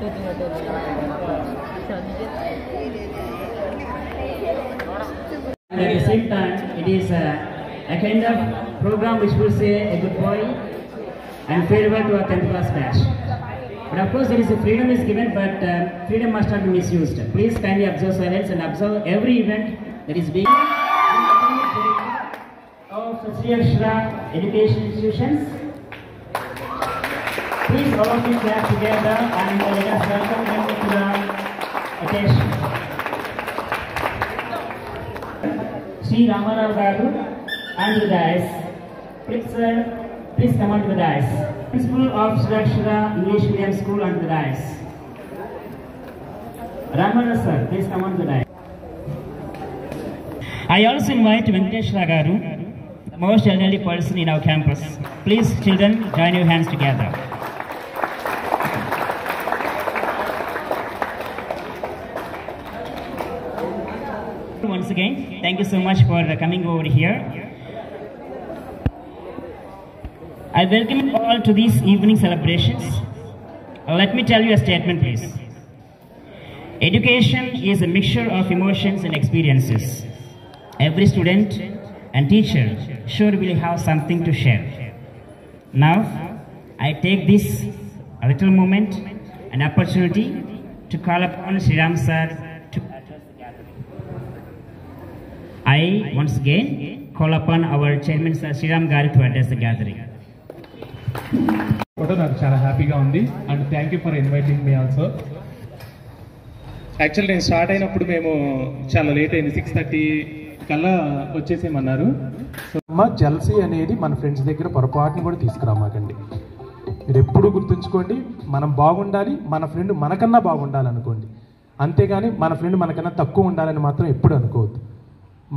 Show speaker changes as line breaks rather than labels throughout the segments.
And at the same time, it is a kind of program which will say a good boy and farewell to our 10th class batch. But of course, there is a freedom is given, but freedom must not be misused. Please kindly observe silence and observe every event that is being of Sri Akshara education institutions. Please all of you clap together and let us welcome them to the occasion. Sri Ramarao Garu and the dais. Please, sir, please come on to the dais. Principal of Sri Akshara English Medium School on the dais. Ramarao sir, please come on to the dais. I also invite Venkatesh Garu, the most elderly person in our campus. Please, children, join your hands together. Once again, thank you so much for coming over here. I welcome you all to these evening celebrations. Let me tell you a statement, please. Education is a mixture of emotions and experiences. Every student and teacher sure will have something to share. Now, I take this a little moment, an opportunity to call upon Sriram sir to address the gathering. I once again call upon our chairman sir Sriram Garu to address the gathering.
నాకు చాలా హ్యాపీగా ఉంది and thank you for inviting me also. Actually నేను start అయినప్పుడు మేము చాలా late అయింది, 6:30 కల్లా వచ్చేసేమన్నారు. సో అమ్మ జల్సీ అనేది మన ఫ్రెండ్స్ దగ్గర పొరపాటును కూడా తీసుకురామాకండి. మీరు ఎప్పుడు గుర్తుంచుకోండి, మనం బాగుండాలి, మన ఫ్రెండ్ మనకన్నా బాగుండాలి అనుకోండి. అంతేగాని మన ఫ్రెండ్ మనకన్నా తక్కువ ఉండాలని మాత్రం ఎప్పుడు అనుకోవద్దు.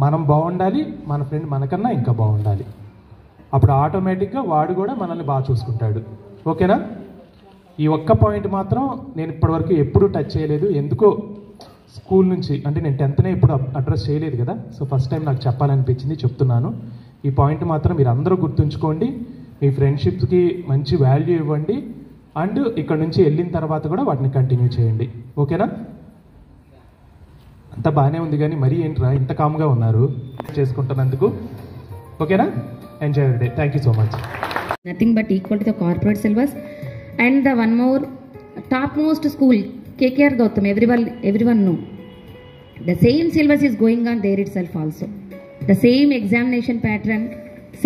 మనం బాగుండాలి, మన ఫ్రెండ్ మనకన్నా ఇంకా బాగుండాలి. అప్పుడు ఆటోమేటిక్గా వాడు కూడా మనల్ని బాగా చూసుకుంటాడు. ఓకేనా? ఈ ఒక్క పాయింట్ మాత్రం నేను ఇప్పటివరకు ఎప్పుడూ టచ్ చేయలేదు. ఎందుకో స్కూల్ నుంచి అంటే నేను 10th ఎప్పుడు అడ్రస్ చేయలేదు కదా, సో ఫస్ట్ టైం నాకు చెప్పాలనిపించింది, చెప్తున్నాను. ఈ పాయింట్ మాత్రం మీరు అందరూ గుర్తుంచుకోండి. మీ ఫ్రెండ్షిప్స్కి మంచి వాల్యూ ఇవ్వండి అండ్ ఇక్కడ నుంచి వెళ్ళిన తర్వాత కూడా వాటిని కంటిన్యూ చేయండి. ఓకేనా? అంతా బాగానే ఉంది కానీ మరీ ఏంట్రా ఇంత కామ్గా ఉన్నారు చేసుకుంటున్నందుకు. ఓకేనా? Enjoy your day. Thank you so much.
Nothing but equal to the corporate syllabus. And the one more topmost school, KKR Gautam, everyone know. The same syllabus is going on there itself also. The same examination pattern,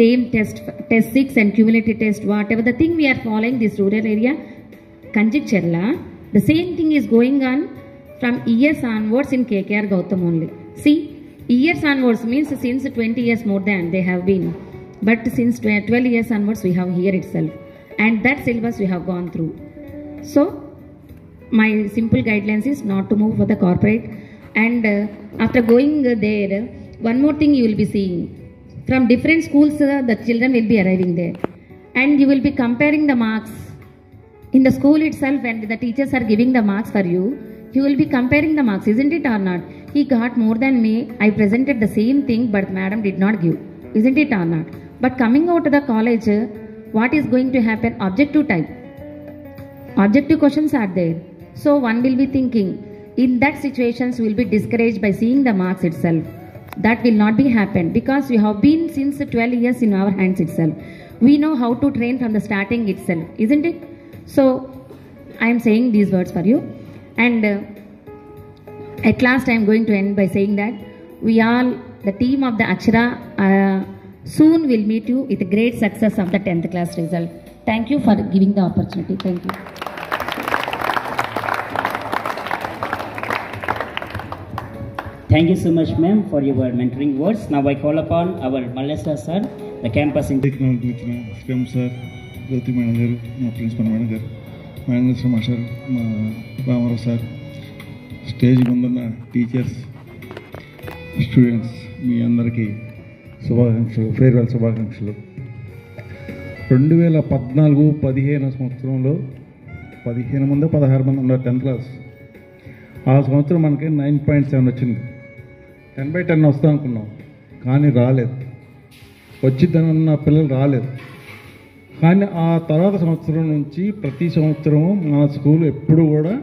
same test 6 and cumulative test, whatever the thing we are following this rural area, Kanjikcherla, the same thing is going on from years onwards in KKR Gautam only. See, years onwards means since 20 years more than they have been. But since 12 years onwards we have here itself, and that syllabus we have gone through. So my simple guidelines is not to move for the corporate. And after going there, one more thing you will be seeing from different schools, the children will be arriving there, and you will be comparing the marks in the school itself, and the teachers are giving the marks for you. You will be comparing the marks, isn't it or not? He got more than me, I presented the same thing, but madam did not give, isn't it or not? But coming out to the college, what is going to happen? Objective type. Objective questions are there. So one will be thinking, in that situations we will be discouraged by seeing the marks itself. That will not be happen because we have been since 12 years in our hands itself. We know how to train from the starting itself, isn't it? So I am saying these words for you. And at last I am going to end by saying that we all, the team of the Akshara, soon will meet you with a great success of the 10th class result. Thank you for giving the opportunity. Thank you.
Thank you so much, ma'am, for your mentoring words. Now I call upon our Malesa sir, the campus in
SPM sir, Gautam madam garu, my principal madam garu, Management master, Ramarao sir, stage ముందున్న teachers, students మీ అందరికీ శుభాకాంక్షలు, farewell శుభాకాంక్షలు. 2014-15 సంవత్సరంలో 15 మంది 16 మంది ఉన్నారు 10th class. ఆ సంవత్సరం మనకి 9.7 వచ్చింది. 10/10 వస్తాం అనుకున్నాం కానీ రాలేదు. వచ్చిద్దనున్న పిల్లలు రాలేదు. కానీ ఆ తర్వాత సంవత్సరం నుంచి ప్రతి సంవత్సరము మన స్కూల్ ఎప్పుడు కూడా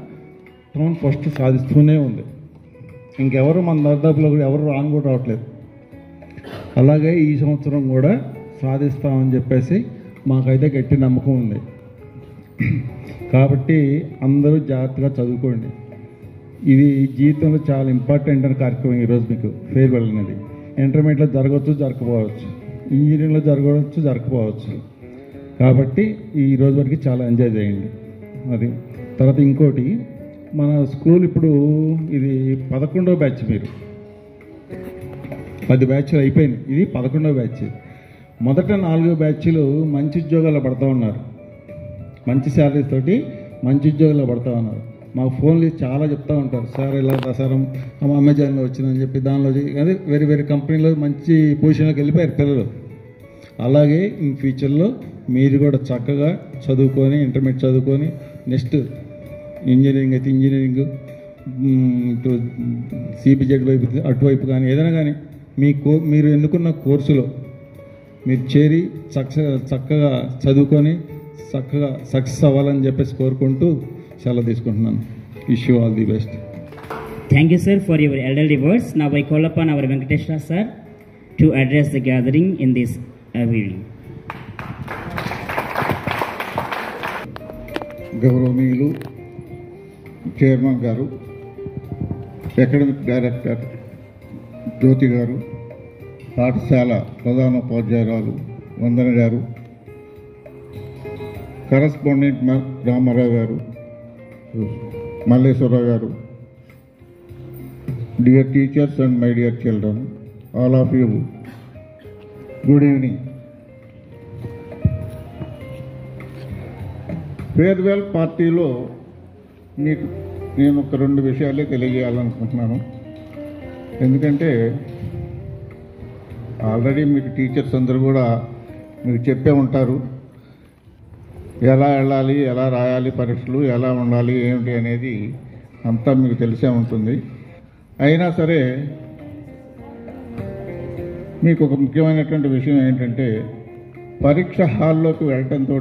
టౌన్ ఫస్ట్ సాధిస్తూనే ఉంది. ఇంకెవరు మన దర్దాపులో కూడా ఎవరు రాను కూడా రావట్లేదు. అలాగే ఈ సంవత్సరం కూడా సాధిస్తామని చెప్పేసి మాకైతే గట్టి నమ్మకం ఉంది. కాబట్టి అందరూ జాగ్రత్తగా చదువుకోండి. ఇది జీవితంలో చాలా ఇంపార్టెంట్ అయిన కార్యక్రమం. ఈరోజు మీకు ఫేర్వెల్ అనేది ఇంటర్మీడియట్లో జరగవచ్చు, జరగకపోవచ్చు, ఇంజనీరింగ్లో జరగవచ్చు, జరగకపోవచ్చు. కాబట్టి ఈ రోజు వరకు చాలా ఎంజాయ్ చేయండి. అది తర్వాత ఇంకోటి, మన స్కూల్ ఇప్పుడు ఇది 11వ బ్యాచ్. మీరు 10 బ్యాచ్లు అయిపోయింది, ఇది 11వ బ్యాచ్. మొదట 4 బ్యాచ్లు మంచి ఉద్యోగాల్లో పడుతూ ఉన్నారు, మంచి శాలరీస్ తోటి మంచి ఉద్యోగాల్లో పడుతూ ఉన్నారు. మాకు ఫోన్లు చాలా చెప్తూ ఉంటారు, సార్ ఇలా దసరం అమెజాన్లో వచ్చిందని చెప్పి దానిలో అదే వేరే వేరే కంపెనీలో మంచి పొజిషన్లోకి వెళ్ళిపోయారు పిల్లలు. అలాగే ఇన్ ఫ్యూచర్లో మీరు కూడా చక్కగా చదువుకొని ఇంటర్మీడియట్ చదువుకొని నెక్స్ట్ ఇంజనీరింగ్ అయితే ఇంజనీరింగ్, ఇటు సిబిజెడ్ వైపు అటువైపు కానీ ఏదైనా కానీ మీరు ఎన్నుకున్న కోర్సులో మీరు చేరి చక్కగా చదువుకొని చక్కగా సక్సెస్ అవ్వాలని చెప్పేసి కోరుకుంటూ సెలవు తీసుకుంటున్నాను. Wish you all the best.
Thank you, sir, for your elderly words. Now I call upon our Venkateshwar sir to address the gathering in this evening.
గౌరవనీయులు చైర్మన్ గారు, అకాడమిక్ డైరెక్టర్ జ్యోతి గారు, పాఠశాల ప్రధానోపాధ్యాయురాలు వందన గారు, కరస్పాండెంట్ రామారావు గారు, మల్లేశ్వరరావు గారు, dear teachers and my dear children, all of you good evening. Farewell పార్టీలో మీకు నేను ఒక 2 విషయాలే తెలియజేయాలనుకుంటున్నాను. ఎందుకంటే ఆల్రెడీ మీకు టీచర్స్ అందరూ కూడా మీకు చెప్పే ఉంటారు, ఎలా వెళ్ళాలి, ఎలా రాయాలి పరీక్షలు, ఎలా ఉండాలి ఏమిటి అనేది అంతా మీకు తెలిసే ఉంటుంది. అయినా సరే మీకు ఒక ముఖ్యమైనటువంటి విషయం ఏంటంటే, పరీక్ష హాల్లోకి వెళ్ళటంతో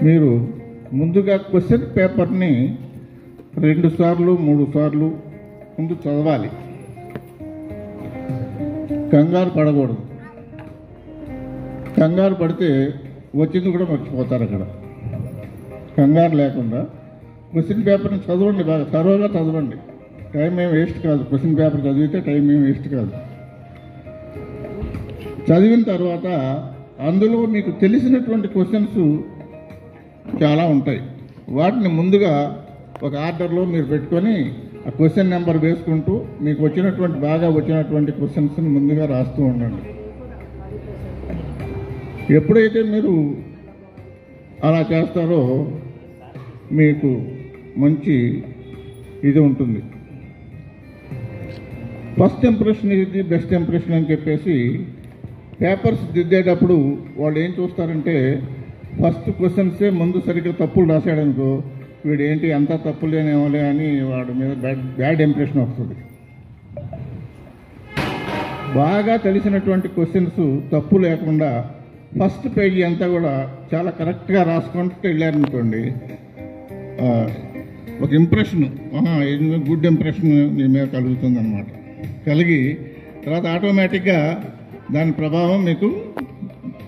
మీరు ముందుగా క్వశ్చన్ పేపర్ని 2 సార్లు 3 సార్లు ముందు చదవాలి. కంగారు పడకూడదు. కంగారు పడితే వచ్చింది కూడా మర్చిపోతారు. అక్కడ కంగారు లేకుండా క్వశ్చన్ పేపర్ని చదవండి, బాగా త్వరగా చదవండి. టైం ఏం వేస్ట్ కాదు. క్వశ్చన్ పేపర్ చదివితే టైం ఏం వేస్ట్ కాదు. చదివిన తర్వాత అందులో మీకు తెలిసినటువంటి క్వశ్చన్స్ చాలా ఉంటాయి. వాటిని ముందుగా ఒక ఆర్డర్లో మీరు పెట్టుకొని ఆ క్వశ్చన్ నెంబర్ వేసుకుంటూ మీకు బాగా వచ్చినటువంటి క్వశ్చన్స్ని ముందుగా రాస్తూ ఉండండి. ఎప్పుడైతే మీరు అలా చేస్తారో మీకు మంచి ఇది ఉంటుంది. ఫస్ట్ ఇంప్రెషన్ ఇది బెస్ట్ ఇంప్రెషన్ అని చెప్పేసి పేపర్స్ దిద్దేటప్పుడు వాళ్ళు ఏం చూస్తారంటే, ఫస్ట్ క్వశ్చన్సే ముందు సరిగ్గా తప్పులు రాశాడనుకో, వీడు ఏంటి అంతా తప్పులేనేమోలే అని వాడి మీద బ్యాడ్ ఇంప్రెషన్ వస్తుంది. బాగా తెలిసినటువంటి క్వశ్చన్స్ తప్పు లేకుండా ఫస్ట్ పేజీ అంతా కూడా చాలా కరెక్ట్గా రాసుకుంటూ వెళ్ళారనుకోండి, ఒక ఇంప్రెషన్, గుడ్ ఇంప్రెషన్ మీ మీద కలుగుతుంది అన్నమాట. కలిగి తర్వాత ఆటోమేటిక్గా దాని ప్రభావం మీకు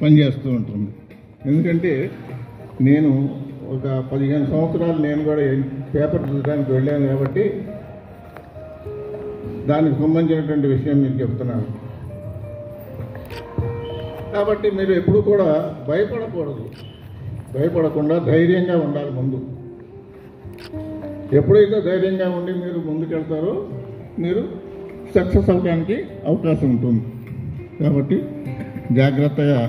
పనిచేస్తూ ఉంటుంది. ఎందుకంటే నేను ఒక 15 సంవత్సరాలు నేను కూడా పేపర్ చూడడానికి వెళ్ళాను కాబట్టి దానికి సంబంధించినటువంటి విషయం మీకు చెప్తున్నాను. కాబట్టి మీరు ఎప్పుడు కూడా భయపడకూడదు. భయపడకుండా ధైర్యంగా ఉండాలి. ముందు ఎప్పుడైతే ధైర్యంగా ఉండి మీరు ముందుకెళ్తారో మీరు సక్సెస్ అవ్వడానికి అవకాశం ఉంటుంది. కాబట్టి జాగ్రత్తగా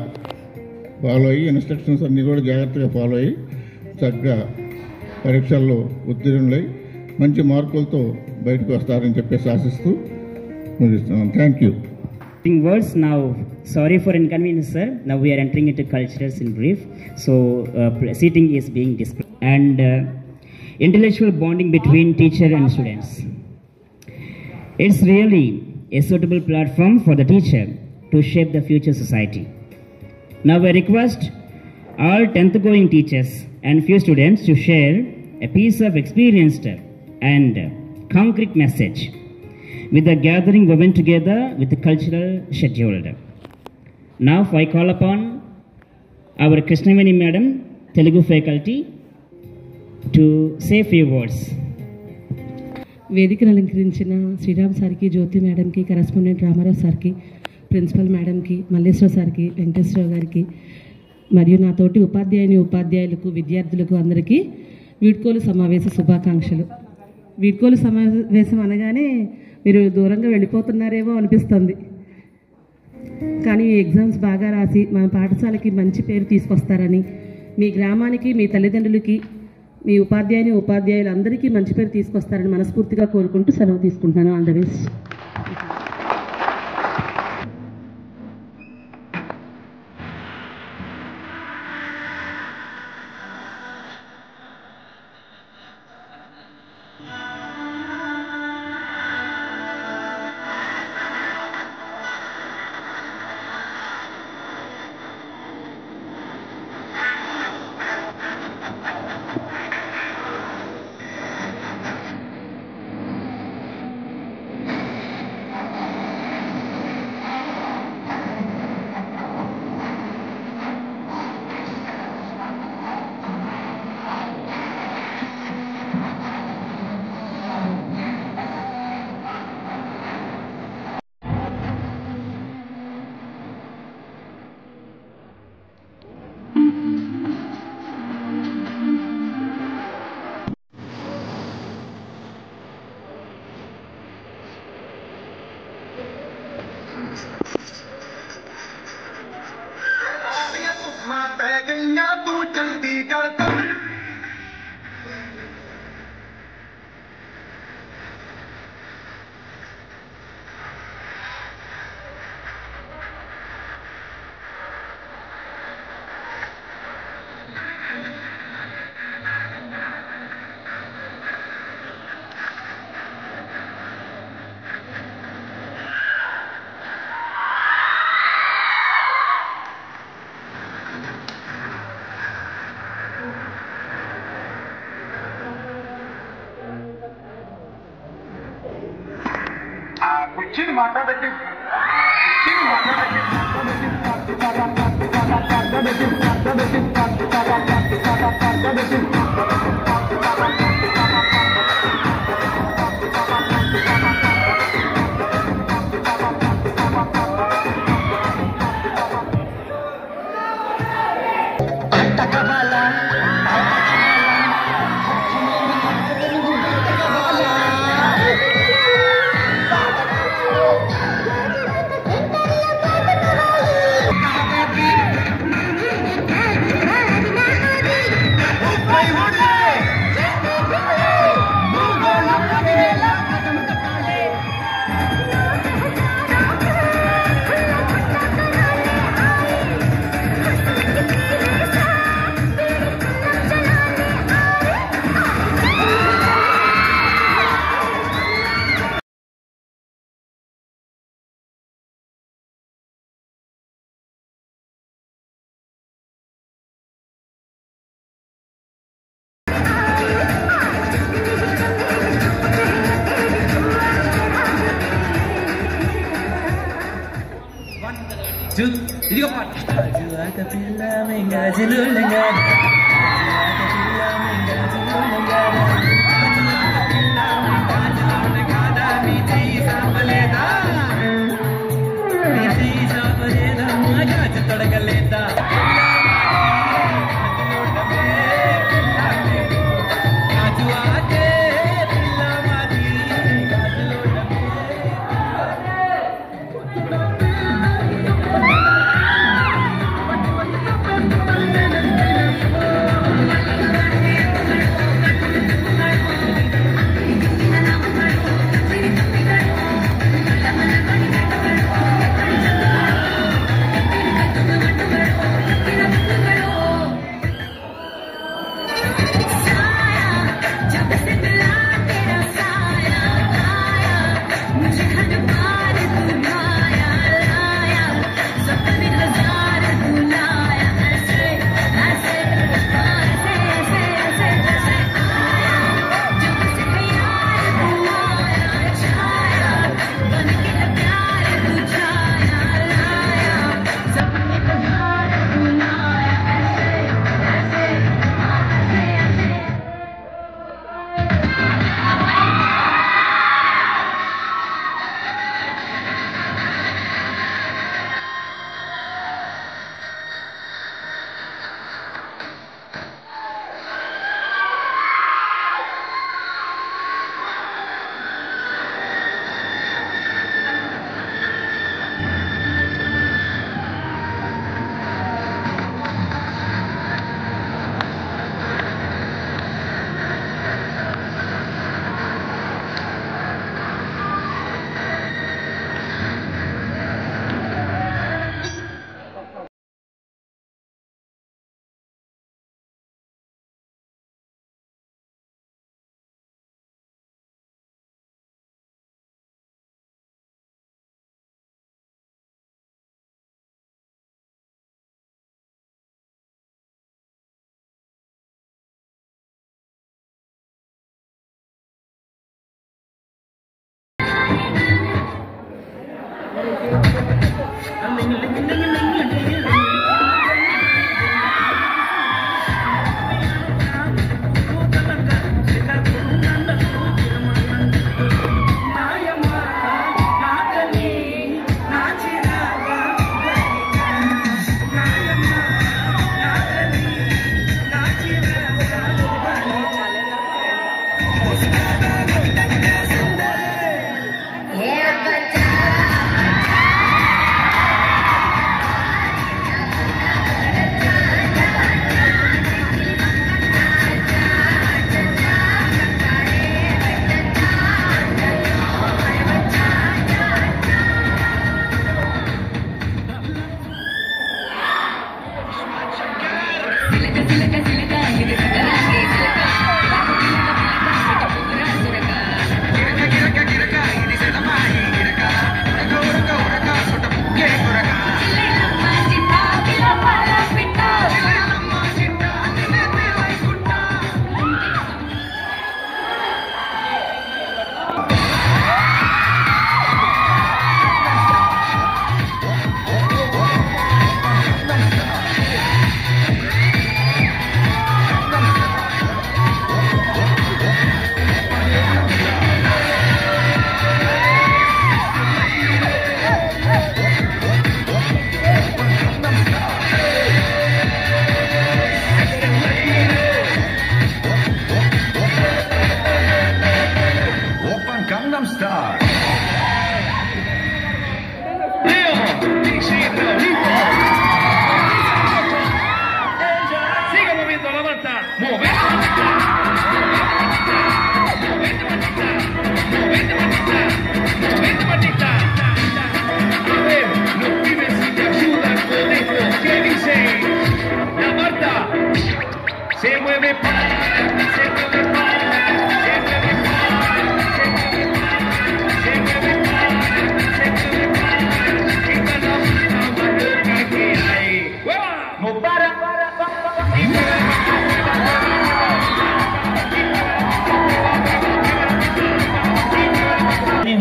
ఫాలో అయ్యి ఇన్స్ట్రక్షన్స్ అన్నీ కూడా జాగ్రత్తగా ఫాలో అయ్యి చక్కగా పరీక్షల్లో ఉత్తీర్ణులై మంచి మార్కులతో బయటకు వస్తారని చెప్పేసి ఆశిస్తూ ముగిస్తున్నాను. Thank you.
Words now. Sorry for inconvenience, sir. Now we are entering into cultures in brief. So seating is being displayed and intellectual bonding between teacher and students. It's really a suitable platform for the teacher to shape the future society. Now I request all 10th going teachers and few students to share a piece of experienced and concrete message with the gathering woven together with the cultural schedule. Now I call upon our Krishnavani Madam, Telugu faculty, to say few words.
వేదికను అలంకరించిన శ్రీరామ్ సార్కి, జ్యోతి మేడంకి, correspondent Ramarao సార్కి, principal మేడంకి, మల్లేశ్వర సార్కి, వెంకటేశ్వరరావు గారికి మరియు నాతోటి ఉపాధ్యాయులకు, విద్యార్థులకు అందరికీ వీడ్కోలు సమావేశ శుభాకాంక్షలు. వీడ్కోలు సమావేశం అనగానే మీరు దూరంగా వెళ్ళిపోతున్నారేమో అనిపిస్తుంది. కానీ ఎగ్జామ్స్ బాగా రాసి మన పాఠశాలకి మంచి పేరు తీసుకొస్తారని, మీ గ్రామానికి, మీ తల్లిదండ్రులకి, మీ ఉపాధ్యాయులందరికీ మంచి పేరు తీసుకొస్తారని మనస్ఫూర్తిగా కోరుకుంటూ సెలవు తీసుకుంటున్నాను. All the best.
ఇదిగో పాట తొడగలేదా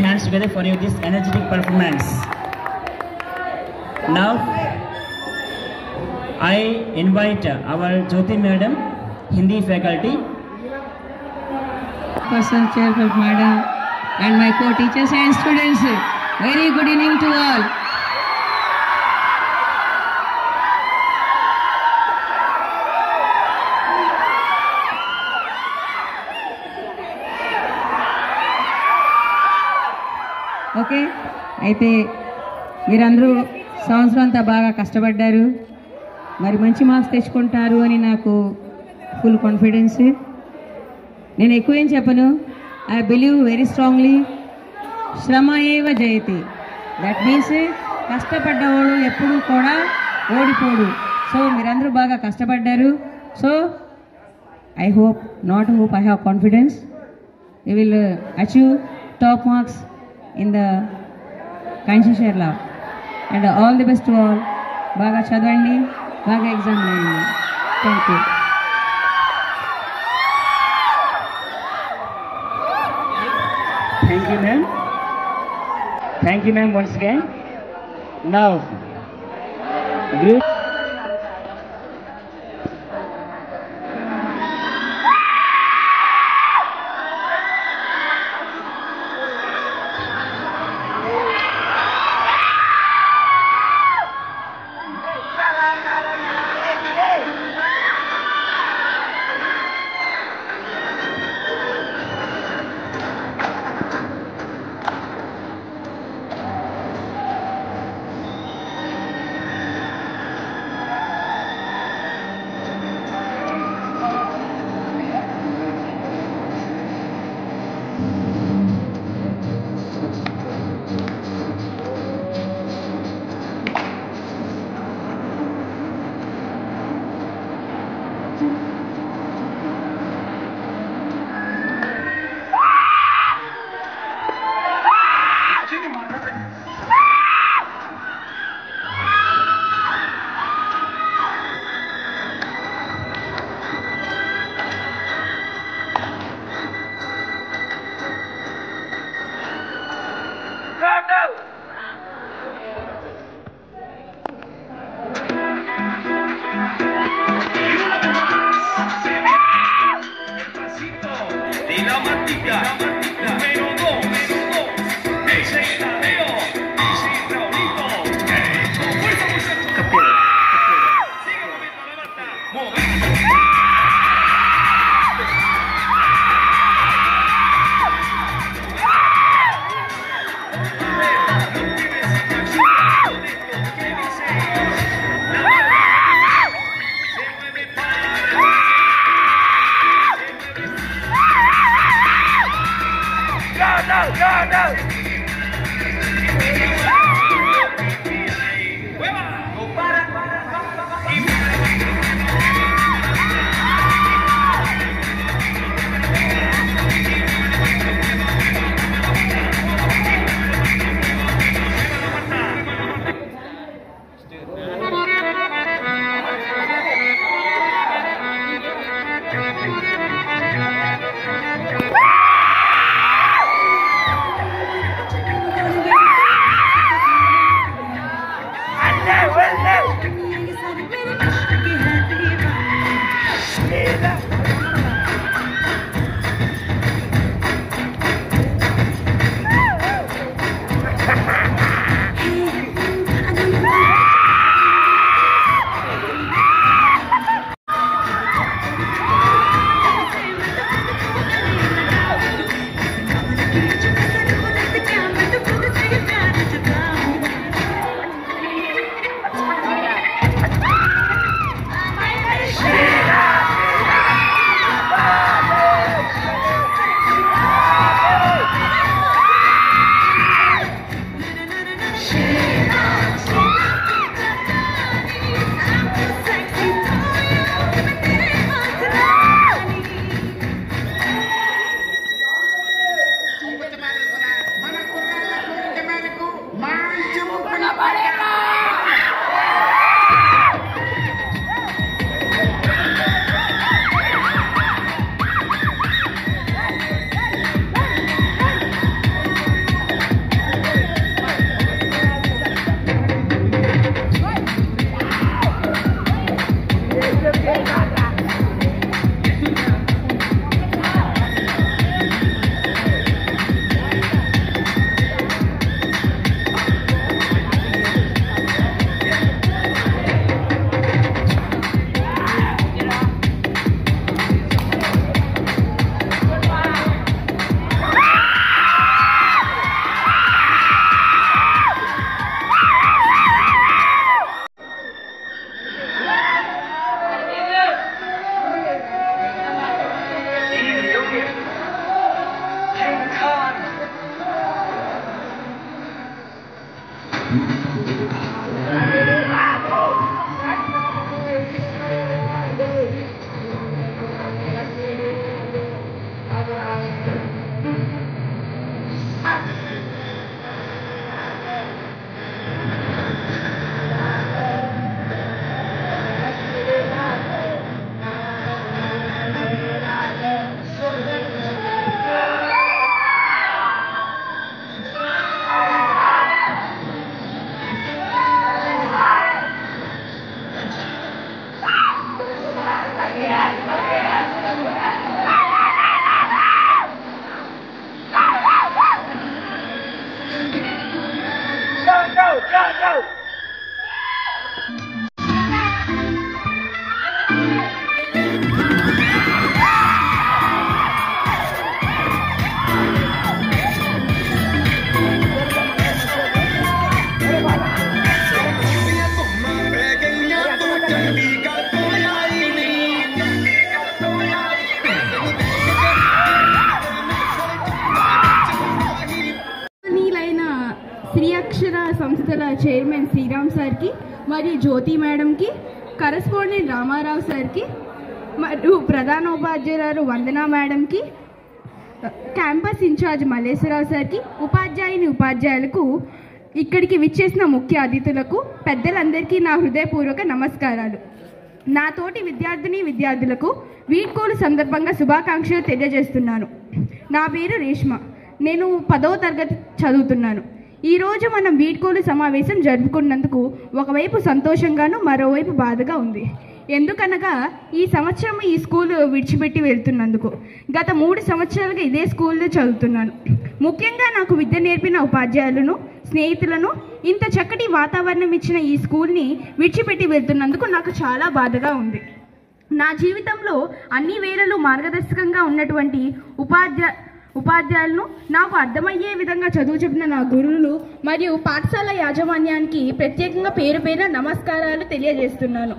Hands together for you this energetic performance. Now I invite our Jyoti Madam, Hindi faculty.
Person chairman Madam and my co-teachers and students. Very good evening to all. Okay, అయితే మీరందరూ సంవత్సరం అంతా బాగా కష్టపడ్డారు, మరి మంచి మార్క్స్ తెచ్చుకుంటారు అని నాకు ఫుల్ కాన్ఫిడెన్స్. నేను ఎక్కువ ఏం చెప్పను. ఐ బిలీవ్ వెరీ స్ట్రాంగ్లీ శ్రమ ఏవ జయతి. దట్ మీన్స్ కష్టపడ్డవాడు ఎప్పుడూ కూడా ఓడిపోడు. సో మీరందరూ బాగా కష్టపడ్డారు. So I hope, not hope, I have confidence you will achieve top marks in the Kanchishar Law. And all the best to all. బాగా చదవండి, బాగా ఎగ్జామ్ రాయండి. Thank you.
Thank you, ma'am. Thank you, ma'am, once again. Now, group.
సంస్థల chairman Sriram సార్కి మరియు జ్యోతి మేడంకి, correspondent Ramarao సార్కి మరియు ప్రధానోపాధ్యాయురాలు వందనా మేడంకి, క్యాంపస్ ఇన్ఛార్జ్ మల్లేశ్వరరావు సార్కి, ఉపాధ్యాయులకు, ఇక్కడికి విచ్చేసిన ముఖ్య అతిథులకు, పెద్దలందరికీ నా హృదయపూర్వక నమస్కారాలు. నా తోటి విద్యార్థులకు వీడ్కోలు సందర్భంగా శుభాకాంక్షలు తెలియజేస్తున్నాను. నా పేరు రేష్మ. నేను 10వ తరగతి చదువుతున్నాను. ఈరోజు మనం వీడ్కోలు సమావేశం జరుపుకున్నందుకు ఒకవైపు సంతోషంగాను మరోవైపు బాధగా ఉంది. ఎందుకనగా ఈ సంవత్సరం ఈ స్కూల్ విడిచిపెట్టి వెళ్తున్నందుకు. గత 3 సంవత్సరాలుగా ఇదే స్కూల్లో చదువుతున్నాను. ముఖ్యంగా నాకు విద్య నేర్పిన ఉపాధ్యాయులను, స్నేహితులను, ఇంత చక్కటి వాతావరణం ఇచ్చిన ఈ స్కూల్ని విడిచిపెట్టి వెళ్తున్నందుకు నాకు చాలా బాధగా ఉంది. నా జీవితంలో అన్ని వేళలు మార్గదర్శకంగా ఉన్నటువంటి ఉపాధ్యాయులను, నాకు అర్థమయ్యే విధంగా చదువు చెప్పిన నా గురువులు మరియు పాఠశాల యాజమాన్యానికి ప్రత్యేకంగా పేరు నమస్కారాలు తెలియజేస్తున్నాను.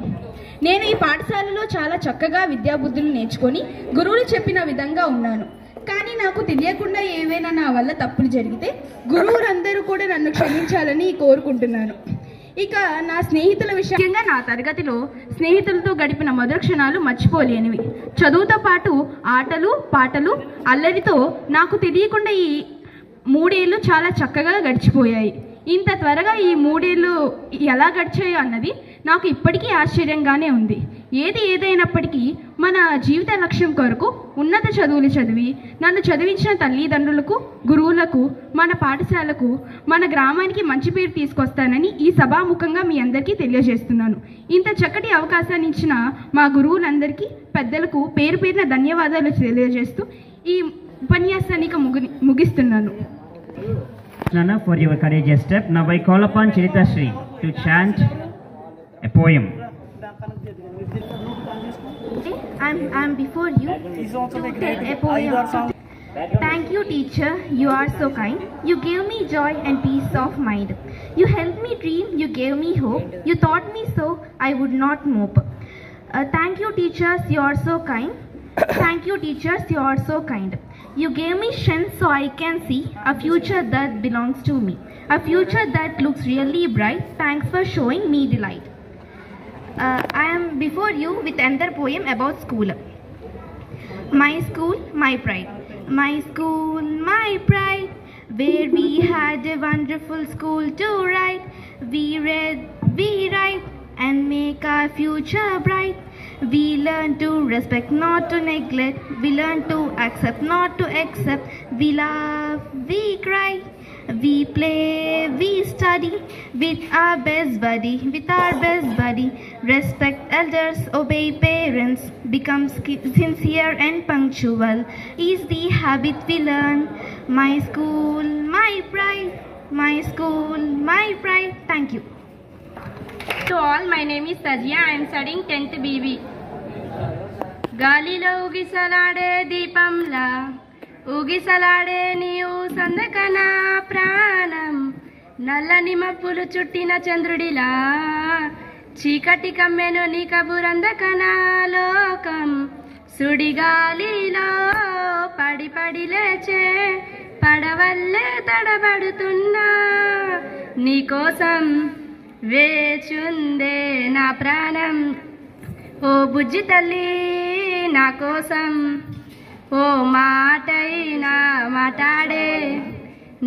నేను ఈ పాఠశాలలో చాలా చక్కగా విద్యాబుద్ధులు నేర్చుకొని గురువులు చెప్పిన విధంగా ఉన్నాను. కానీ నాకు తెలియకుండా ఏవైనా నా వల్ల తప్పులు జరిగితే గురువులందరూ కూడా నన్ను క్షమించాలని కోరుకుంటున్నాను. ఇక నా స్నేహితుల విషయంగా నా తరగతిలో స్నేహితులతో గడిపిన మధుర క్షణాలు మర్చిపోలేనివి. చదువుతో పాటు ఆటలు, పాటలు, అల్లరితో నాకు తెలియకుండా ఈ 3 ఏళ్ళు చాలా చక్కగా గడిచిపోయాయి. ఇంత త్వరగా ఈ 3 ఏళ్ళు ఎలా గడిచాయో అన్నది నాకు ఇప్పటికీ ఆశ్చర్యంగానే ఉంది. ఏదైనప్పటికీ మన జీవిత లక్ష్యం కొరకు ఉన్నత చదువులు చదివి నన్ను చదివించిన తల్లిదండ్రులకు, గురువులకు, మన పాఠశాలకు, మన గ్రామానికి మంచి పేరు తీసుకొస్తానని ఈ సభాముఖంగా మీ అందరికీ తెలియజేస్తున్నాను. ఇంత చక్కటి అవకాశాన్ని ఇచ్చిన మా గురువులందరికీ, పెద్దలకు పేరున ధన్యవాదాలు తెలియజేస్తూ ఈ ఉపన్యాసానికి ముగిస్తున్నాను.
Nana, for your courageous step. Now I call upon Chirita Shri to chant a poem.
I'm before you to tell a poem. Thank you, teacher. You are so kind. You gave me joy and peace of mind. You helped me dream. You gave me hope. You taught me so I would not mope. Thank you, teachers. You are so kind. Thank you, teachers. You are so kind. You gave me strength so I can see a future that belongs to me. A future that looks really bright. Thanks for showing me the light. I am before you with another poem about school. My school, my pride. My school, my pride. Where we had a wonderful school to write. We read, we write, and make our future bright. We learn to respect, not to neglect. We learn to accept, not to accept. We laugh, we cry. We play, we study with our best buddy. Respect elders, obey parents, become sincere and punctual is the habit we learn. My school, my pride. My school, my pride. Thank you.
To all, my name is Tajia. I am studying 10th BB. గాలిలో ఊగిసలాడే దీపంలా ఊగిసలాడే నీవు సందకన ప్రాణం నల్లని మబ్బులు చుట్టిన చంద్రుడిలా చీకటి కమ్మెను నీ కబురందకన లోకం సుడిగాలిలో పడి పడి లేచే పడవల్లే తడబడుతున్నా నీకోసం వేచుందే నా ప్రాణం ఓ బుజ్జి తల్లి నా కోసం ఓ మాటైనా మాట్లాడే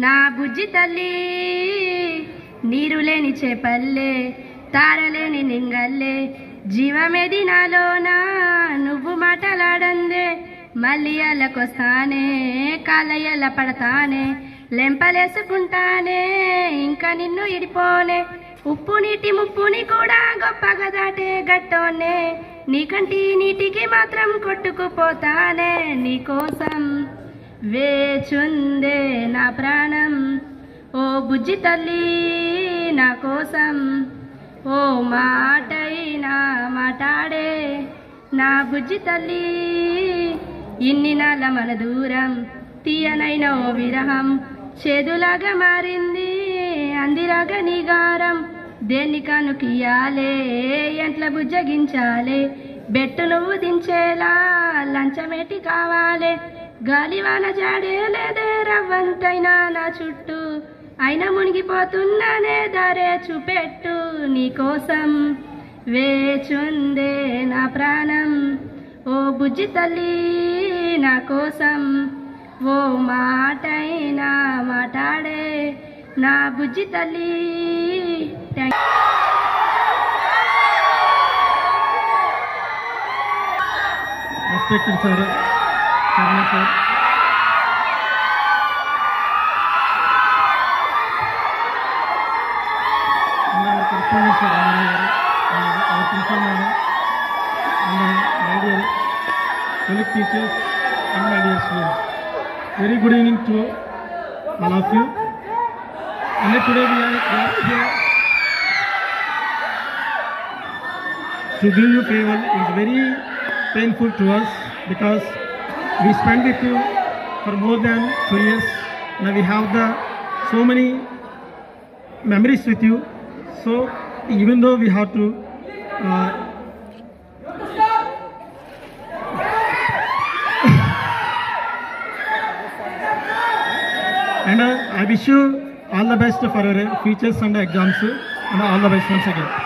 నా బుజ్జి తల్లి నీరు లేని చేపల్లే తారలేని నింగల్లే జీవమేది నాలోనా నువ్వు మాటలాడందే మళ్ళీ అల్లకొస్తానే కాలయ్యల పడతానే లెంపలేసుకుంటానే ఇంకా నిన్ను ఇడిపోనే ఉప్పు నీటి ముప్పుని కూడా గొప్పగా దాటే గట్టోనే నీకంటి నీటికి మాత్రం కొట్టుకుపోతానే నీకోసం వేచుందే నా ప్రాణం ఓ బుజ్జి తల్లి నా కోసం ఓ మాటైనా మాట్లాడే నా బుజ్జి తల్లి ఇన్ని నాళ్ళ మన దూరం తీయనైన ఓ విరహం చేదులాగా మారింది అందిరాగా నిగారం దేన్ని కానుకియాలే ఎంట్ల బుజ్జగించాలే బెట్టు నువ్వు దించేలా లంచమేటి కావాలే గాలివాన జాడే లేదే రవ్వంతైనా నా చుట్టూ అయినా మునిగిపోతున్నానే దారే చూపెట్టు నీకోసం వేచుందే నా ప్రాణం ఓ బుజ్జి తల్లి నా కోసం ఓ మాటైనా మాట్లాడే నా బుజ్జి తల్లి.
Respected sir, Sharma sir, and our correspondent sir, our principal madam, and my dear colleague teachers and my dear students. Very good evening to all of you. And today we are here to give you farewell. It's very painful to us because we spent with you for more than 2 years. Now we have so many memories with you. So even though we have to and I wish you all the best for your futures and exams, and all the best once again.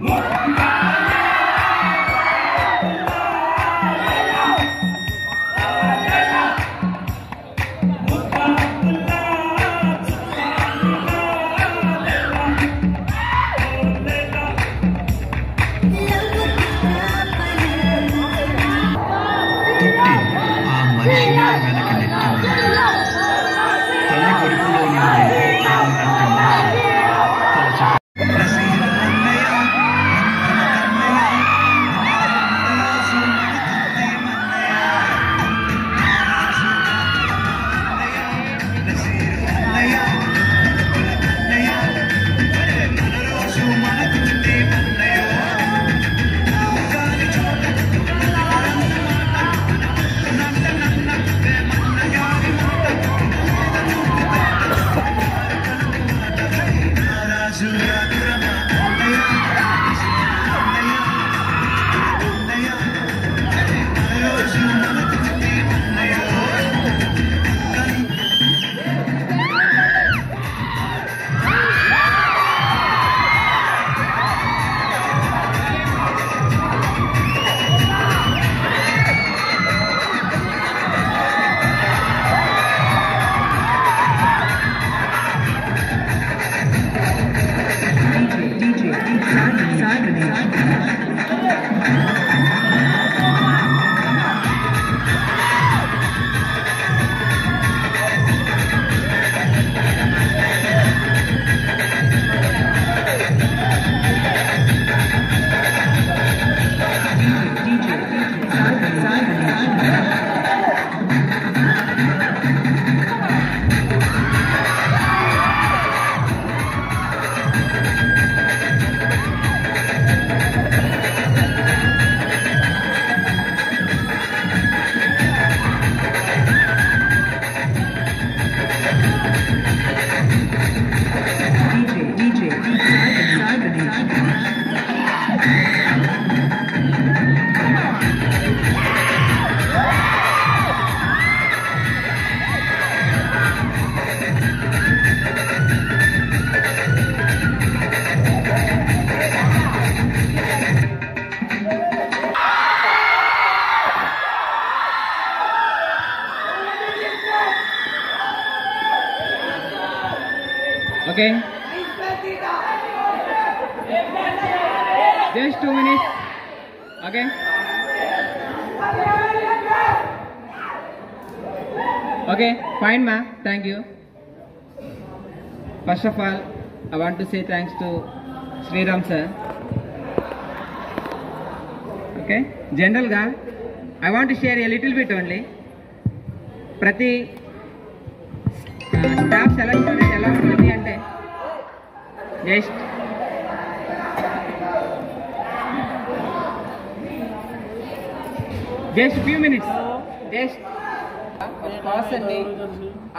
What? Okay? Just 2 minutes. Okay? Okay, fine ma'am. Thank you. First of all, I want to say thanks to Sriram sir. Okay? General ga, I want to share a little bit only. Prati staff selection అనేది ఎలా ఉంటుంది అంటే just few minutes. Just ఒక పర్సన్ని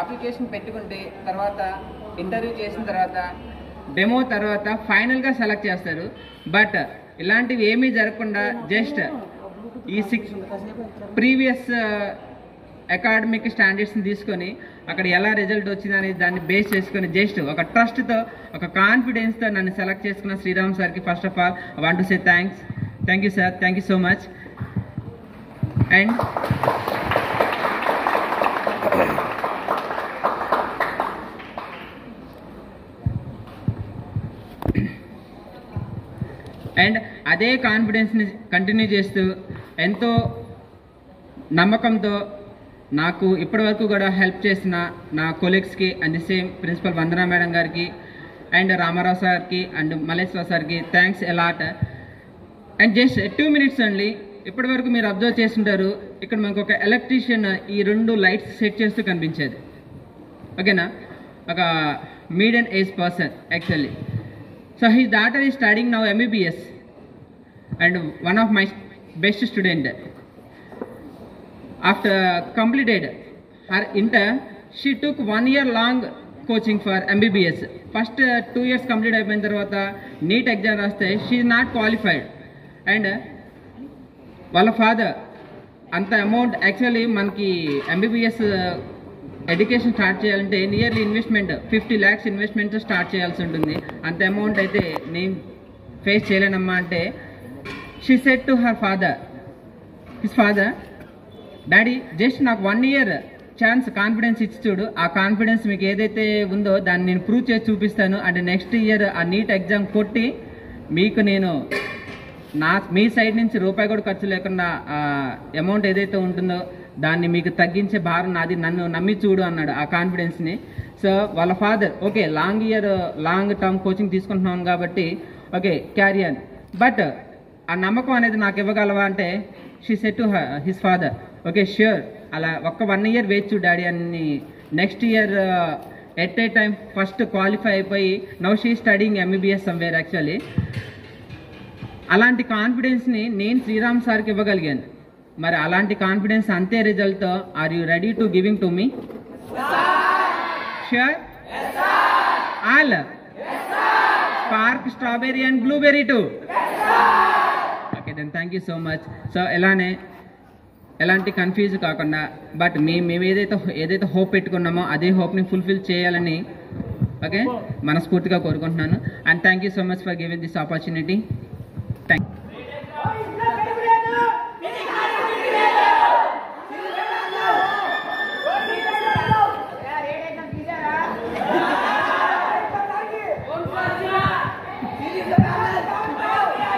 application పెట్టుకుంటే తర్వాత interview చేసిన తర్వాత డెమో తర్వాత ఫైనల్గా సెలెక్ట్ చేస్తారు. బట్ ఇలాంటివి ఏమీ జరగకుండా జస్ట్ ఈ 6 ప్రీవియస్ అకాడమిక్ స్టాండర్డ్స్ని తీసుకొని అక్కడ ఎలా రిజల్ట్ వచ్చిందని దాన్ని బేస్ చేసుకొని జస్ట్ ఒక ట్రస్ట్తో ఒక కాన్ఫిడెన్స్తో నన్ను సెలెక్ట్ చేసుకున్న శ్రీరామ్ సార్కి first of all I want to say thank you sir, thank you so much. And అదే కాన్ఫిడెన్స్ని కంటిన్యూ చేస్తూ ఎంతో నమ్మకంతో నాకు ఇప్పటివరకు కూడా హెల్ప్ చేసిన నా కొలీగ్స్కి and the same principal Vandana madam గారికి అండ్ రామారావు సార్కి అండ్ మల్లేశ్వర సార్కి thanks a lot. And just 2 minutes only. ఇప్పటివరకు మీరు అబ్జర్వ్ చేస్తుంటారు ఇక్కడ మనకు ఒక ఎలక్ట్రీషియన్ ఈ 2 లైట్స్ సెట్ చేస్తూ కనిపించేది. ఓకేనా, ఒక medium age person actually. So his daughter is studying now MBBS and one of my best student. After completed her intern, she took 1 year long coaching for MBBS. First 2 years complete అయిపోయిన తర్వాత NEET exam రాస్తే she is not qualified. And వాళ్ళ father అంత amount actually మనకి MBBS education start చేయాలంటే nearly investment 50 lakhs ఇన్వెస్ట్మెంట్తో start చేయాల్సి ఉంటుంది. అంత అమౌంట్ అయితే నేను ఫేస్ చేయలేనమ్మా అంటే she said to her father, his father, daddy just నాకు 1 year ఛాన్స్ కాన్ఫిడెన్స్ ఇచ్చి చూడు, ఆ కాన్ఫిడెన్స్ మీకు ఏదైతే ఉందో దాన్ని నేను ప్రూవ్ చేసి చూపిస్తాను. అంటే నెక్స్ట్ ఇయర్ ఆ నీట్ ఎగ్జామ్ కొట్టి మీకు నేను మీ సైడ్ నుంచి రూపాయి కూడా ఖర్చు లేకుండా అమౌంట్ ఏదైతే ఉంటుందో దాన్ని మీకు తగ్గించే భారం నాది, నన్ను నమ్మి చూడు అన్నాడు ఆ కాన్ఫిడెన్స్ని. సో వాళ్ళ father okay long term coaching తీసుకుంటున్నాను కాబట్టి ఓకే క్యారియర్, బట్ ఆ నమ్మకం అనేది నాకు ఇవ్వగలవా అంటే she said to his father okay sure, అలా ఒక్క 1 year వెయిట్ చూడు డాడీ అని. Next year at a time first qualify అయిపోయి now she studying MBBS somewhere actually. అలాంటి కాన్ఫిడెన్స్ని నేను శ్రీరామ్ సార్కి ఇవ్వగలిగాను. మరి అలాంటి కాన్ఫిడెన్స్ అంతే రిజల్ట్తో are you ready to giving to me? Sure? All spark, strawberry and blueberry too. Okay then thank you so much. So ఎలాంటి కన్ఫ్యూజ్ కాకుండా బట్ మేము ఏదైతే హోప్ పెట్టుకున్నామో అదే హోప్ని ఫుల్ఫిల్ చేయాలని ఓకే మనస్ఫూర్తిగా కోరుకుంటున్నాను. And thank you so much for giving this opportunity. Thank you.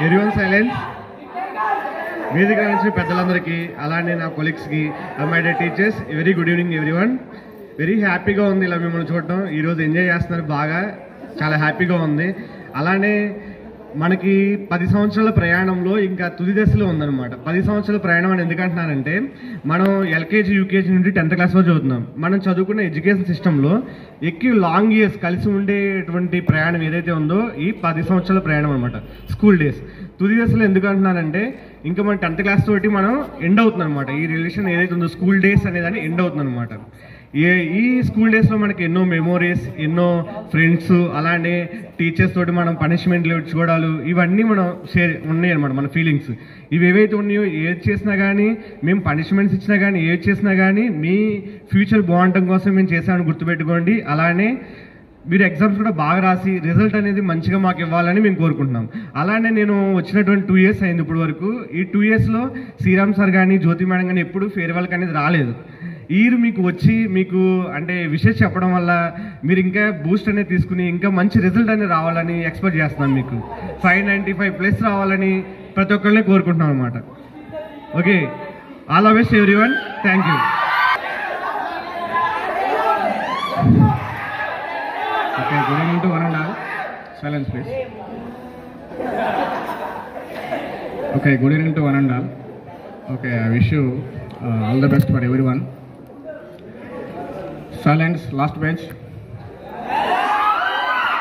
Everyone silence. వేదిక నుంచి పెద్దలందరికీ అలానే నా కొలీగ్స్కి my day teachers very good evening everyone. Very హ్యాపీగా ఉంది ఇలా మిమ్మల్ని చూడటం. ఈరోజు ఎంజాయ్ చేస్తున్నారు బాగా, చాలా హ్యాపీగా ఉంది. అలానే మనకి 10 సంవత్సరాల ప్రయాణంలో ఇంకా తుది దశలో ఉందన్నమాట. 10 సంవత్సరాల ప్రయాణం అని ఎందుకంటున్నానంటే మనం LKG UKG నుండి 10th క్లాస్ వరకు చదువుతున్నాం. మనం చదువుకున్న ఎడ్యుకేషన్ సిస్టంలో లాంగ్ ఇయర్స్ కలిసి ఉండేటువంటి ప్రయాణం ఏదైతే ఉందో ఈ 10 సంవత్సరాల ప్రయాణం అనమాట, స్కూల్ డేస్. తుది దశలో ఎందుకు అంటున్నానంటే ఇంకా మన 10th క్లాస్ తోటి మనం ఎండ్ అవుతుంది అనమాట. ఈ రిలేషన్ ఏదైతే ఉందో స్కూల్ డేస్ అనేదాన్ని ఎండ్ అవుతుంది అనమాట. ఈ స్కూల్ డేస్లో మనకి ఎన్నో మెమోరీస్, ఎన్నో ఫ్రెండ్స్, అలానే టీచర్స్ తోటి మనం పనిష్మెంట్లు ఇచ్చుకోవడాలు ఇవన్నీ మనం ఉన్నాయి అనమాట. మన ఫీలింగ్స్ ఇవి ఏవైతే ఉన్నాయో ఏది చేసినా కానీ, మేము పనిష్మెంట్స్ ఇచ్చినా కానీ, ఏది చేసినా కానీ మీ ఫ్యూచర్ బాగుండటం కోసం మేము చేసామని గుర్తుపెట్టుకోండి. అలానే మీరు ఎగ్జామ్స్ కూడా బాగా రాసి రిజల్ట్ అనేది మంచిగా మాకు ఇవ్వాలని మేము కోరుకుంటున్నాం. అలానే నేను వచ్చినటువంటి 2 years అయింది ఇప్పుడు వరకు. ఈ 2 yearsలో శ్రీరామ్ సార్ కానీ జ్యోతి మేడం కానీ ఎప్పుడు ఫేర్వెల్కి అనేది రాలేదు. ఇయర్ మీకు వచ్చి మీకు అంటే విషెస్ చెప్పడం వల్ల మీరు ఇంకా బూస్ట్ అనేది తీసుకుని ఇంకా మంచి రిజల్ట్ అనేది రావాలని ఎక్స్పెక్ట్ చేస్తున్నాం. మీకు 595+ రావాలని ప్రతి ఒక్కరిని కోరుకుంటున్నాం అనమాట. Okay, all the best everyone. Thank you.
Okay, good evening to one and all. Silence, please. Okay, good evening to one and all. Okay, I wish you all the best for everyone. Silence, last bench.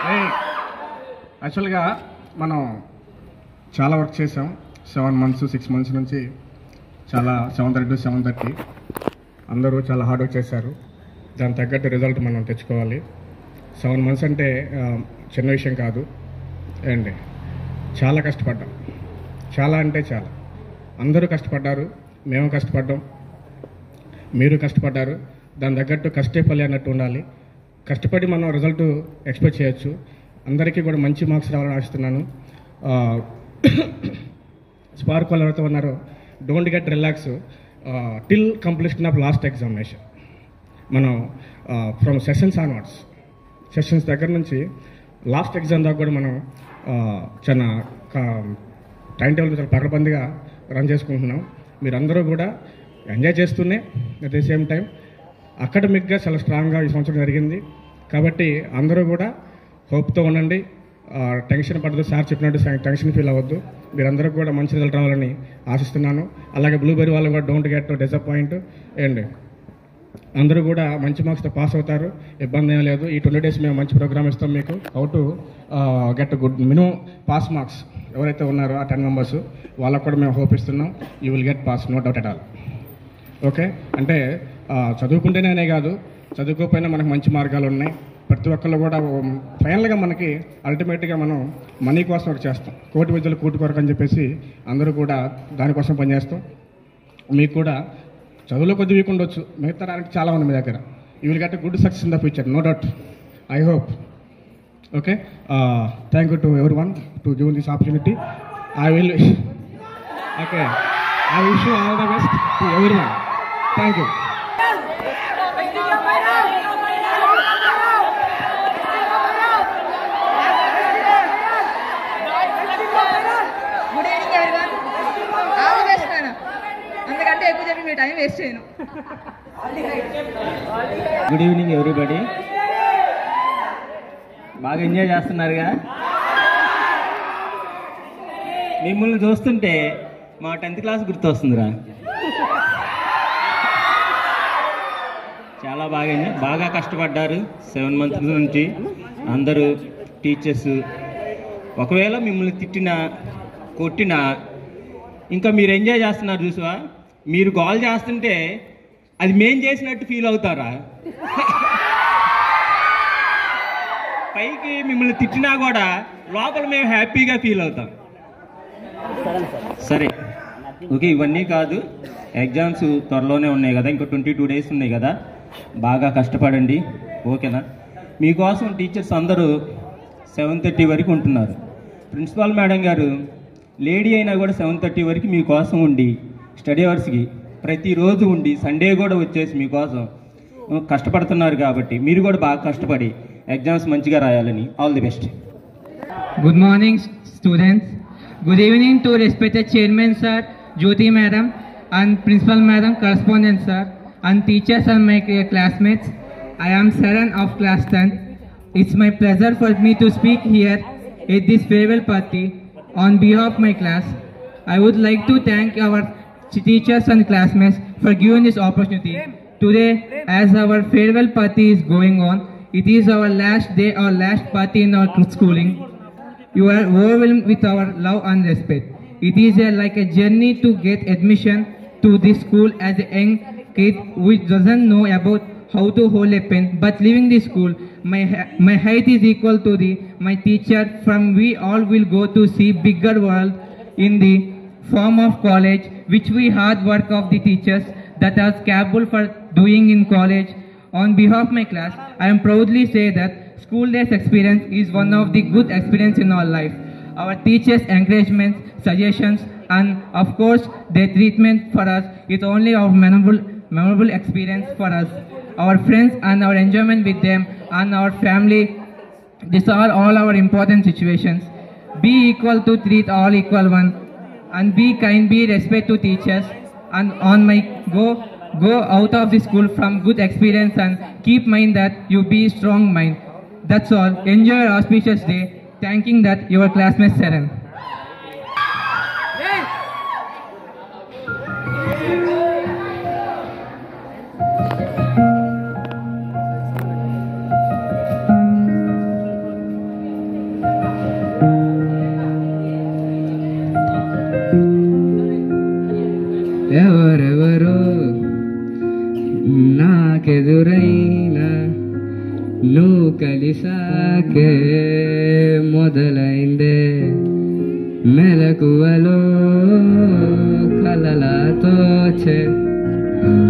Hey, యాక్చువల్గా మనం చాలా work చేసాం. 7 months 6 months నుంచి చాలా 7:30 to 7:30 అందరూ చాలా hard work చేశారు. దాని తగ్గట్టు రిజల్ట్ మనం తెచ్చుకోవాలి. 7 months అంటే చిన్న విషయం కాదు అండి. చాలా కష్టపడ్డాం, చాలా అంటే చాలా. అందరూ కష్టపడ్డారు, మేము కష్టపడ్డాం, మీరు కష్టపడ్డారు. దాని తగ్గట్టు కష్టే ఫలి అన్నట్టు ఉండాలి. కష్టపడి మనం రిజల్ట్ ఎక్స్పెక్ట్ చేయొచ్చు. అందరికీ కూడా మంచి మార్క్స్ రావాలని ఆశిస్తున్నాను. స్పార్క్ వాళ్ళు ఎవరైతే ఉన్నారో, don't get relax till completion of last examination. మనం ఫ్రమ్ సెషన్స్ ఆన్వర్డ్స్, సెషన్స్ దగ్గర నుంచి లాస్ట్ ఎగ్జామ్ దాకా కూడా మనం చాలా టైం టేబుల్ చాలా పకడ్బందీగా రన్ చేసుకుంటున్నాం. మీరందరూ కూడా ఎంజాయ్ చేస్తూనే అట్ ది సేమ్ టైం అకాడమిక్గా చాలా స్ట్రాంగ్గా ఈ సంవత్సరం జరిగింది. కాబట్టి అందరూ కూడా హోప్తో ఉండండి. టెన్షన్ పడదు, సార్ చెప్పినట్టు టెన్షన్ ఫీల్ అవ్వద్దు. మీరందరూ కూడా మంచి రిజల్ట్ రావాలని ఆశిస్తున్నాను. అలాగే బ్లూబెర్రీ వాళ్ళు కూడా డోంట్ గెట్ డిసప్పాయింట్ అండ్ అందరూ కూడా మంచి మార్క్స్తో పాస్ అవుతారు. ఇబ్బంది ఏం లేదు. ఈ 20 days మేము మంచి ప్రోగ్రామ్ ఇస్తాం మీకు. How to get good minimum pass marks ఎవరైతే ఉన్నారో ఆ 10 members వాళ్ళకు కూడా మేము హోప్ ఇస్తున్నాం. You will get pass, no doubt at all. Okay, అంటే చదువుకుంటేనే కాదు, చదువుకోకపోయినా మనకు మంచి మార్గాలు ఉన్నాయి. ప్రతి ఒక్కళ్ళు కూడా ఫైనల్గా మనకి అల్టిమేట్గా మనం మనీ కోసం ఒకటి చేస్తాం. కోటి విద్యలు కూటి కొరకు అని చెప్పేసి అందరూ కూడా దానికోసం పనిచేస్తాం. మీకు కూడా చదువులో కొద్ది వీక్ ఉండొచ్చు, మిగతా రానికి చాలా ఉంది మీ దగ్గర. You will get a good success in the future, no doubt, I hope. Okay, thank you to every one to give this opportunity. I will okay, I wish you all the best to every one. Thank you.
Good evening everyone. All the best నాన్న. అంతకంటే ఎక్కువ చెప్పి మీ time waste చేయను.
Good evening everybody. బాగా enjoy చేస్తున్నారుగా. మిమ్మల్ని చూస్తుంటే మా 10th class గుర్తొస్తుందిరా. చాలా బాగా కష్టపడ్డారు 7 months నుంచి అందరూ టీచర్స్. ఒకవేళ మిమ్మల్ని తిట్టినా కొట్టినా ఇంకా మీరు ఎంజాయ్ చేస్తున్నారు చూసావా. మీరు గోల్ చేస్తుంటే అది మేం చేసినట్టు ఫీల్ అవుతారా? పైకి మిమ్మల్ని తిట్టినా కూడా లోపల మేము హ్యాపీగా ఫీల్ అవుతాం. సరే, ఓకే, ఇవన్నీ కాదు, ఎగ్జామ్స్ త్వరలోనే ఉన్నాయి కదా, ఇంకా 22 days ఉన్నాయి కదా. బాగా కష్టపడండి, ఓకేనా? మీకోసం టీచర్స్ అందరూ 7:30 వరకు ఉంటున్నారు. ప్రిన్సిపాల్ మేడం గారు లేడీ అయినా కూడా 7:30 వరకు మీకోసం ఉండి స్టడీ అవర్స్కి ప్రతిరోజు ఉండి సండే కూడా వచ్చేసి మీకోసం కష్టపడుతున్నారు. కాబట్టి మీరు కూడా బాగా కష్టపడి ఎగ్జామ్స్ మంచిగా రాయాలని. All the best.
Good morning, students. Good evening to respected chairman sir, Jyoti madam, and principal madam, correspondent sir, and teachers and my classmates. I am Saran of class 10th. It's my pleasure for me to speak here at this farewell party on behalf of my class. I would like to thank our teachers and classmates for giving this opportunity. Today, as our farewell party is going on, it is our last day or last party in our schooling. You are overwhelmed with our love and respect. It is like a journey to get admission to this school as a young kid which doesn't know about how to hold a pen. But leaving this school, my height is equal to my teacher. From we all will go to see bigger world in the form of college, which we hard work of the teachers that are capable for doing in college. On behalf of my class, I am proudly say that school days experience is one of the good experience in our life. Our teachers' encouragement, suggestions, and of course their treatment for us is only of memorable experience for us, our friends and our enjoyment with them and our family. These are all our important situations. Be equal to treat all equal one, and be kind, be respect to teachers, and on my go out of the school from good experience and keep mind that you be strong mind. That's all. Enjoy your auspicious day. Thanking that your classmate Sharan.
ఎవరెవరో నాకెదురైనా నువ్వు కలిసాకే మొదలైందే మెలకువలో కలలతోచే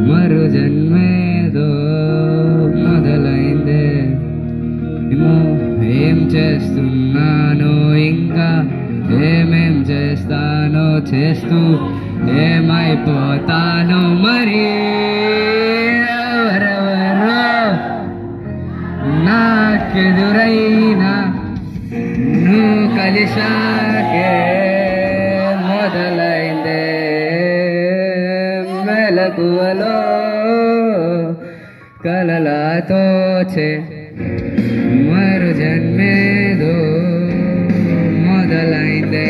మరు జన్మేదో మొదలైందే ఏం చేస్తున్నానో ఇంకా ఏమేం చేస్తానో చేస్తూ ఏమైపోతానో మరి ఎవరెవరో నాకెదురైనా నువ్వు కలిసాకే మొదలైందే మెలకువలో కలలతోచే మరు జన్మేదో మొదలైందే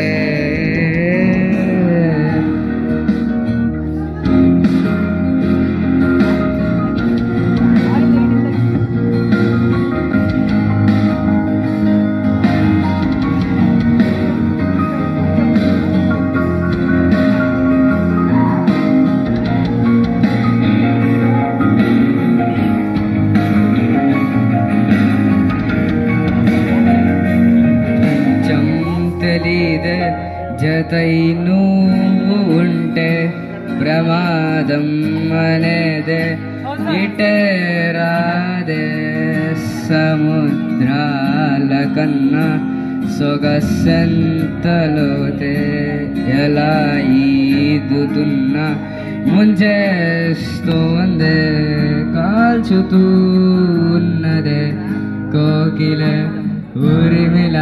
జతై నువ్వు ఉంటే ప్రమాదం అనేదే ఇటే రాదే సముద్రాల కన్నా సొగసెంతలోతే ఎలా ఈదుతున్నా ముంచేస్తోందే కాల్చుతూ ఉన్నదే కోకిల ఊరిమిల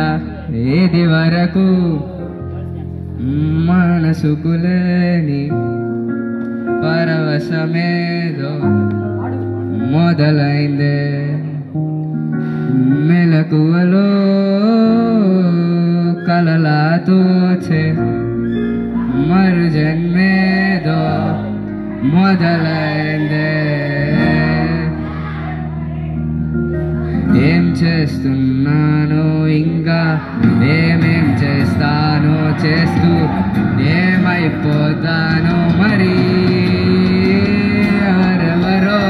ఏది వరకు మనసుకులేని పరవశమేదో మొదలైందే మెలకువలో కలలతోచే మరు జన్మేదో మొదలైందే ఏం చేస్తున్నానో ఇంకా ఏమేం చేస్తానో చేస్తూ ఏమైపోతానో మరి ఎవరెవరో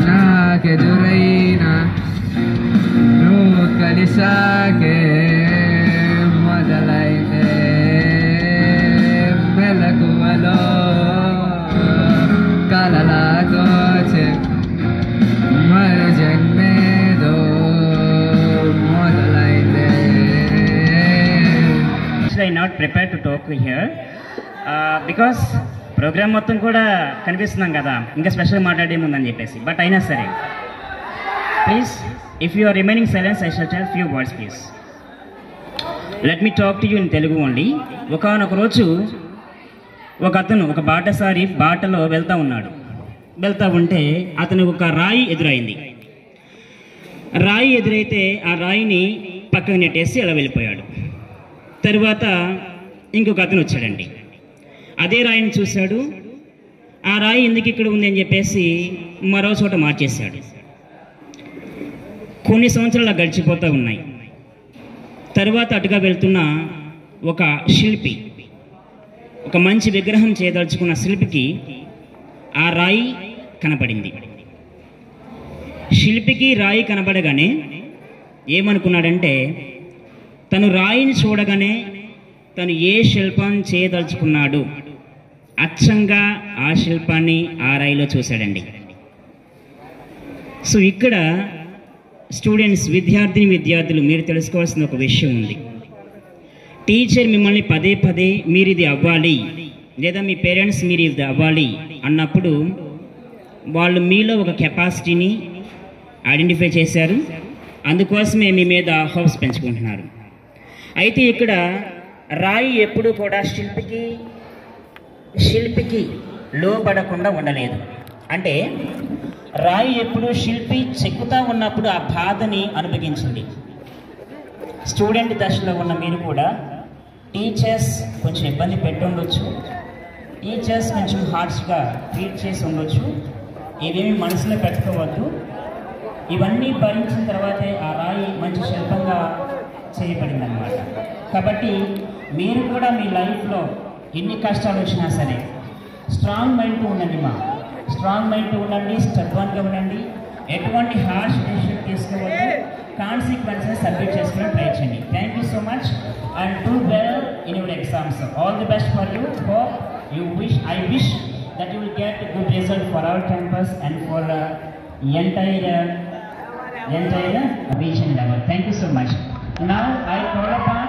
నాకెదురైనా నువ్వు కలిసాకే మొదలైతే మెలకువలో కలలతోచే మరు జన్మేదో మొదలైతే.
Actually, I not prepared to talk here because program మొత్తం కూడా కనిపిస్తున్నాం కదా, ఇంకా స్పెషల్ మాట్లాడేముందని చెప్పేసి. బట్ అయినా సరే please, if you are remaining silence I shall tell few words please. Let me talk to you in Telugu only. ఒకనొక రోజు ఒక అతను ఒక బాటసారి బాటలో వెళ్తూ ఉంటే అతను ఒక రాయి ఎదురైంది. రాయి ఎదురైతే ఆ రాయిని పక్కకు నెట్టేసి అలా వెళ్ళిపోయాడు. తరువాత ఇంకొక అతను వచ్చాడండి. అదే రాయిని చూశాడు. ఆ రాయి ఎందుకు ఇక్కడ ఉంది అని చెప్పేసి మరో చోట మార్చేశాడు. కొన్ని సంవత్సరాలు గడిచిపోతూ ఉన్నాయి. తరువాత అటుగా వెళ్తున్న ఒక శిల్పి, ఒక మంచి విగ్రహం చేయదలుచుకున్న శిల్పికి ఆ రాయి కనపడింది. శిల్పికి రాయి కనపడగానే ఏమనుకున్నాడంటే, తను రాయిని చూడగానే తను ఏ శిల్పం చేయదలుచుకున్నాడు అచ్చంగా ఆ శిల్పాన్ని ఆ రాయిలో చూశాడండి. సో ఇక్కడ స్టూడెంట్స్, విద్యార్థులు మీరు తెలుసుకోవాల్సిన ఒక విషయం ఉంది. టీచర్ మిమ్మల్ని పదే పదే మీరు ఇది అవ్వాలి, లేదా మీ పేరెంట్స్ మీరు ఇది అవ్వాలి అన్నప్పుడు వాళ్ళు మీలో ఒక కెపాసిటీని ఐడెంటిఫై చేశారు, అందుకోసమే మీ మీద హోప్స్ పెంచుకుంటున్నారు. అయితే ఇక్కడ రాయి ఎప్పుడూ కూడా శిల్పికి లోబడకుండా ఉండలేదు. అంటే రాయి ఎప్పుడు శిల్పి చెక్కుతా ఉన్నప్పుడు ఆ బాధని అనుభవించింది. స్టూడెంట్ దశలో ఉన్న మీరు కూడా టీచర్స్ కొంచెం ఇబ్బంది పెట్టి ఉండొచ్చు, టీచర్స్ కొంచెం హార్ష్గా ట్రీట్ చేసి ఉండొచ్చు. ఇవేమి మనసులో పెట్టుకోవద్దు. ఇవన్నీ భరించిన తర్వాతే ఆ రాయి మంచి శిల్పంగా చేయబడింది అన్నమాట. కాబట్టి మీరు కూడా మీ లైఫ్లో ఎన్ని కష్టాలు వచ్చినా సరే స్ట్రాంగ్ మైండ్తో ఉండండి. స్ట్రాంగ్ మైండ్తో ఉండండి, స్టెబన్గా ఉండండి, ఎటువంటి హార్ష్ డెసిషన్ తీసుకోవద్దు, కాన్సిక్వెన్సెస్ సబ్మిట్ చేసుకుని ట్రై చేయండి. Thank you so much and do well in your exams. All the best for you. Hope I wish that you will get a good result for our campus and for entire region level. Thank you so much. Now I call upon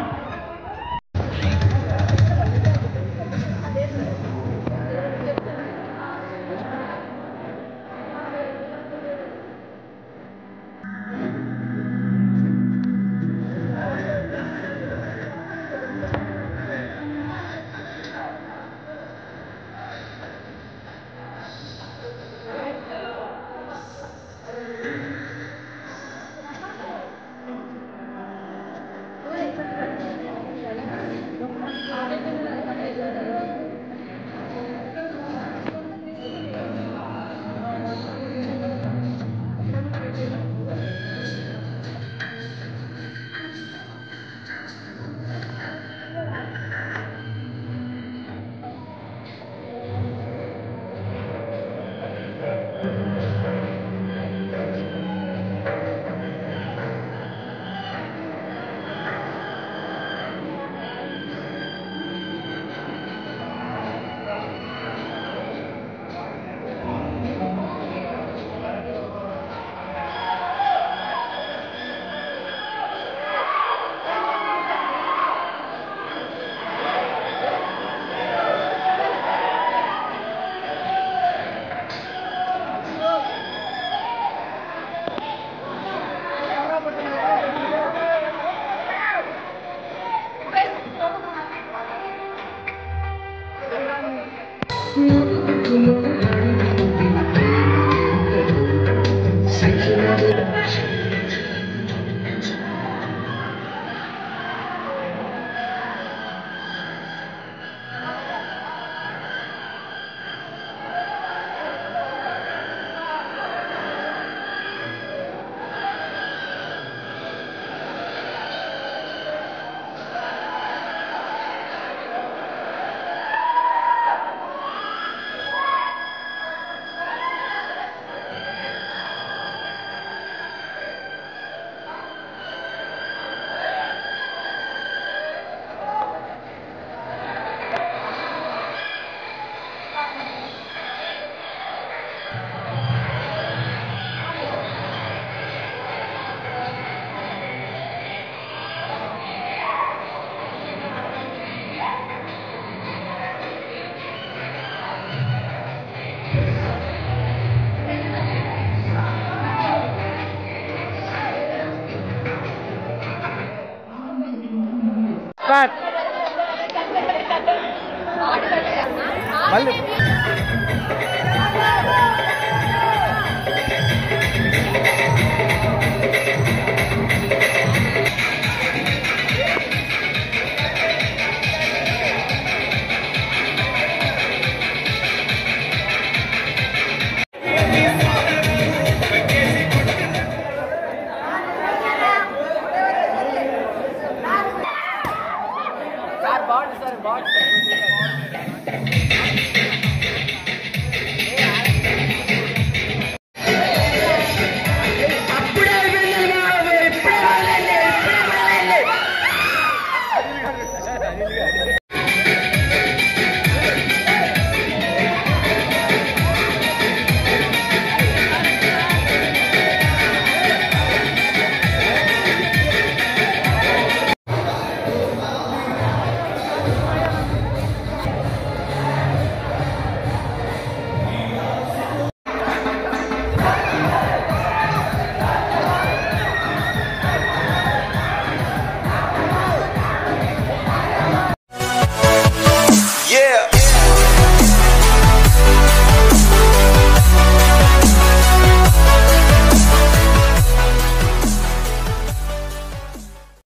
మళ్ళీ